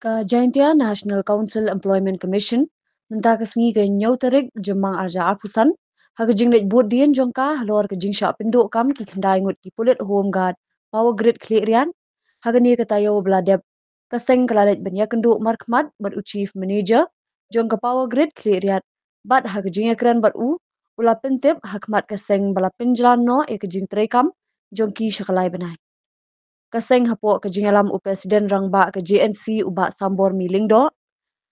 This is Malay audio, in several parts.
Ka Jaintia National Council Employment Commission nenta kesengi ke nyau terik jemang arja apusan hak jinglet buat dien jongka halor ke jingsha penduk kam ki kendai ngut ki pulit home guard power grid klerian hak ni katayo beladep kaseng kelalet benya kenduk markmat bat u chief manager jong ke power grid kleriat bat hak jingya keren bat u ula pentip hak mat kaseng bala penjalan no e ke jing terekam jong ki syakalai benai kaseng hapok ke jingalam u presiden rangba ke JNC uba sambor miling do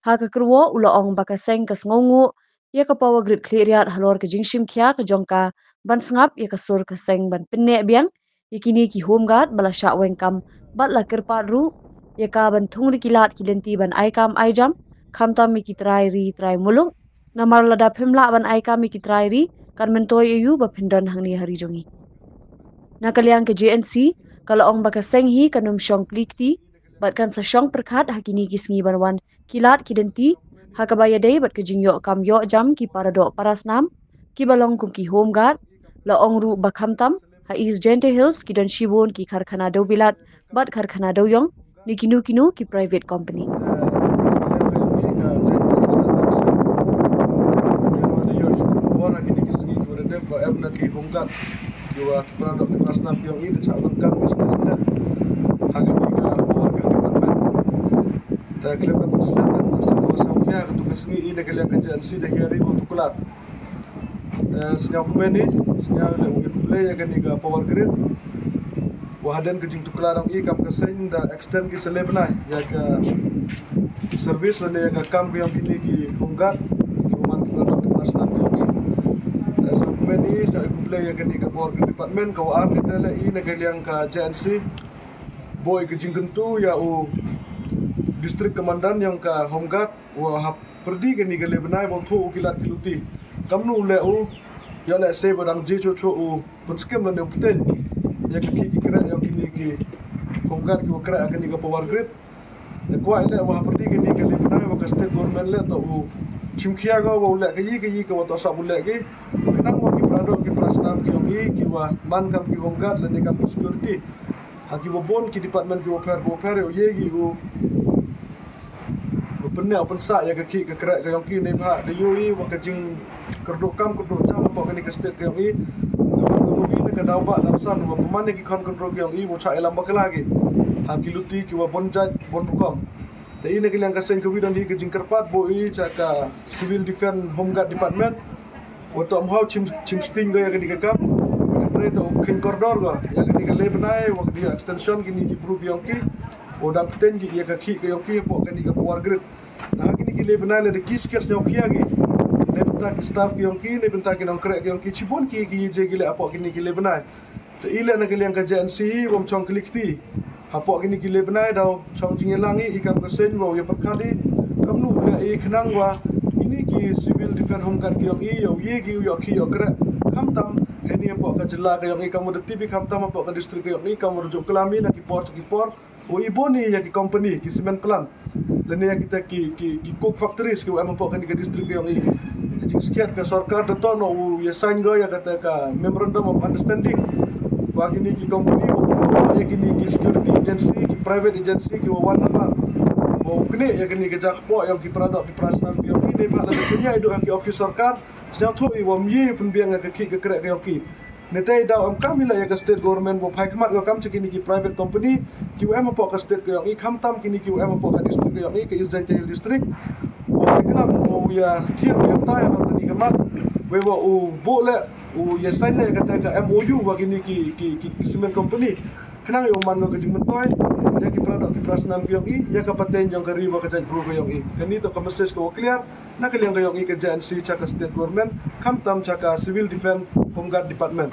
ha ke kerwo ula ong ba kaseng ke sngongu ya ke power grid kleriat halor ke jingshim kya ke jongka ban sengap ya ke sur kaseng ban penne biang ikini ki home guard bala syak wengkam bat la kirpat ru ya ka ban thungri kilat kilenti ban aikam aijam khamtam mi kitrai ri trai mulung namar lada phimla ban aikam mi kitrai ri kan mentoi yu ba phindan hangni hari jongi na kaliang ke JNC kalau ong baka senghi kanum syong klikti bat kan sa syong perkhat hakini kisngi banwan kilat kidenti hakabaya dei bat kejing yo kam yo jam ki para do parasnam ki balong kum ki home guard la ong ru bakhamtam ha East Gente Hills ki don shibon ki karkhana do bilat bat karkhana do yong ni kinu kinu ki private company Jua produk kelas 6 yang ini sangat lengkap bisnisnya. Hanya tiga warga departemen. Tak kira perselatan situasinya ketugas ini negara kerjaan si dah hari untuk kelat. Sejauh ini, sejauh yang play akan tiga power grid. Wahadan kejing tu kelarang ini kam keseng dah extend ke selebna ya ke servis dan ya ke kam yang kini ki honggat rumah produk kelas 6 yang ini. Ini sudah play akan tiga power grid department kau arm kita lah ini negara yang ke JNC boy kejing kentu ya distrik komandan yang ke honggat wah perdi ke negara benai bau tu kilat kiluti kamu le ya le se barang je co penskem dan yang penting ya ke kira yang kini ki honggat ki kira akan tiga power grid ya kuat le wah perdi ke negara benai wah state government le tu chimkia go le ke yi ke wah sab le ke kenang wah ki produk ki prasnam ki yogi ki wah man kam ki honggat le kam ki security haki bon ki department ki oper yo ye ki open sa ya ke kira ke yogi ne ba de yo yi wah ke jing kerdo kam kerdo jam apa ke ni ke state ke yogi yogi ne ke daw ba san wah pemane ki kon kerdo ke yogi wah cha elam ba ke lagi haki luti ki wah bon jaj bon kom te ini ke yang kaseng ke widon di ke jing kerpat bo i cha ka civil defense home guard department waktu amhau chim sting go ya ke dikakap itu king koridor go ya ke dikale benai waktu dia extension kini ki proof yongki odang ten ki ya ke ki yongki po ke dikap power grid nah kini ki le benai le ki skers yongki agi ne benta ki staff ki yongki ne benta ki nong krek yongki chibon ki je gile apo kini ki le benai te ile na ke yang ka JNC wom chong klikti hapo kini ki le benai dau chong jingelangi ikan persen wo ya perkali kamnu le i khnang wa ini ki civil defense home guard ki yo ye ki yo ki yo kra kam tam ini apa ka jela ka yo kamu de tv kam tam apa ka distrik yo ni kamu rujuk kelami na ki port o iboni ya ki company ki cement plant dan ya kita ki cook factories ki am apa ka ni ka distrik yo ni jadi sekian ka sarkar de tono ya sign go ya kata ka memorandum of understanding bagi ni ki company ya kini ki security agency ki private agency ki one number oh kini ya kini ke jakpo yang ki produk ki prasnan ki ni pak la dunia itu ki office sarkar sejak tu i wam ye pun biang ke ki krek ke ki netai da am kamila ya ke state government bo phai khmat ko kam kini ki private company ki am po ka state ke kam tam kini ki am po ka district ke ke East Jaintia district oh kenam oh ya tier ya ta ya ni kemat we wo bo le ya sign le kata ka MOU wa kini ki cement company kenang yo man ko jing mentoi ya ki produk ki prasnam ki yogi ya ka paten jong kari wa ka jaj bro ko yogi kani to ka message ko clear na kaliang ko yogi ka JNC cha ka state government kam tam cha ka civil defense home guard department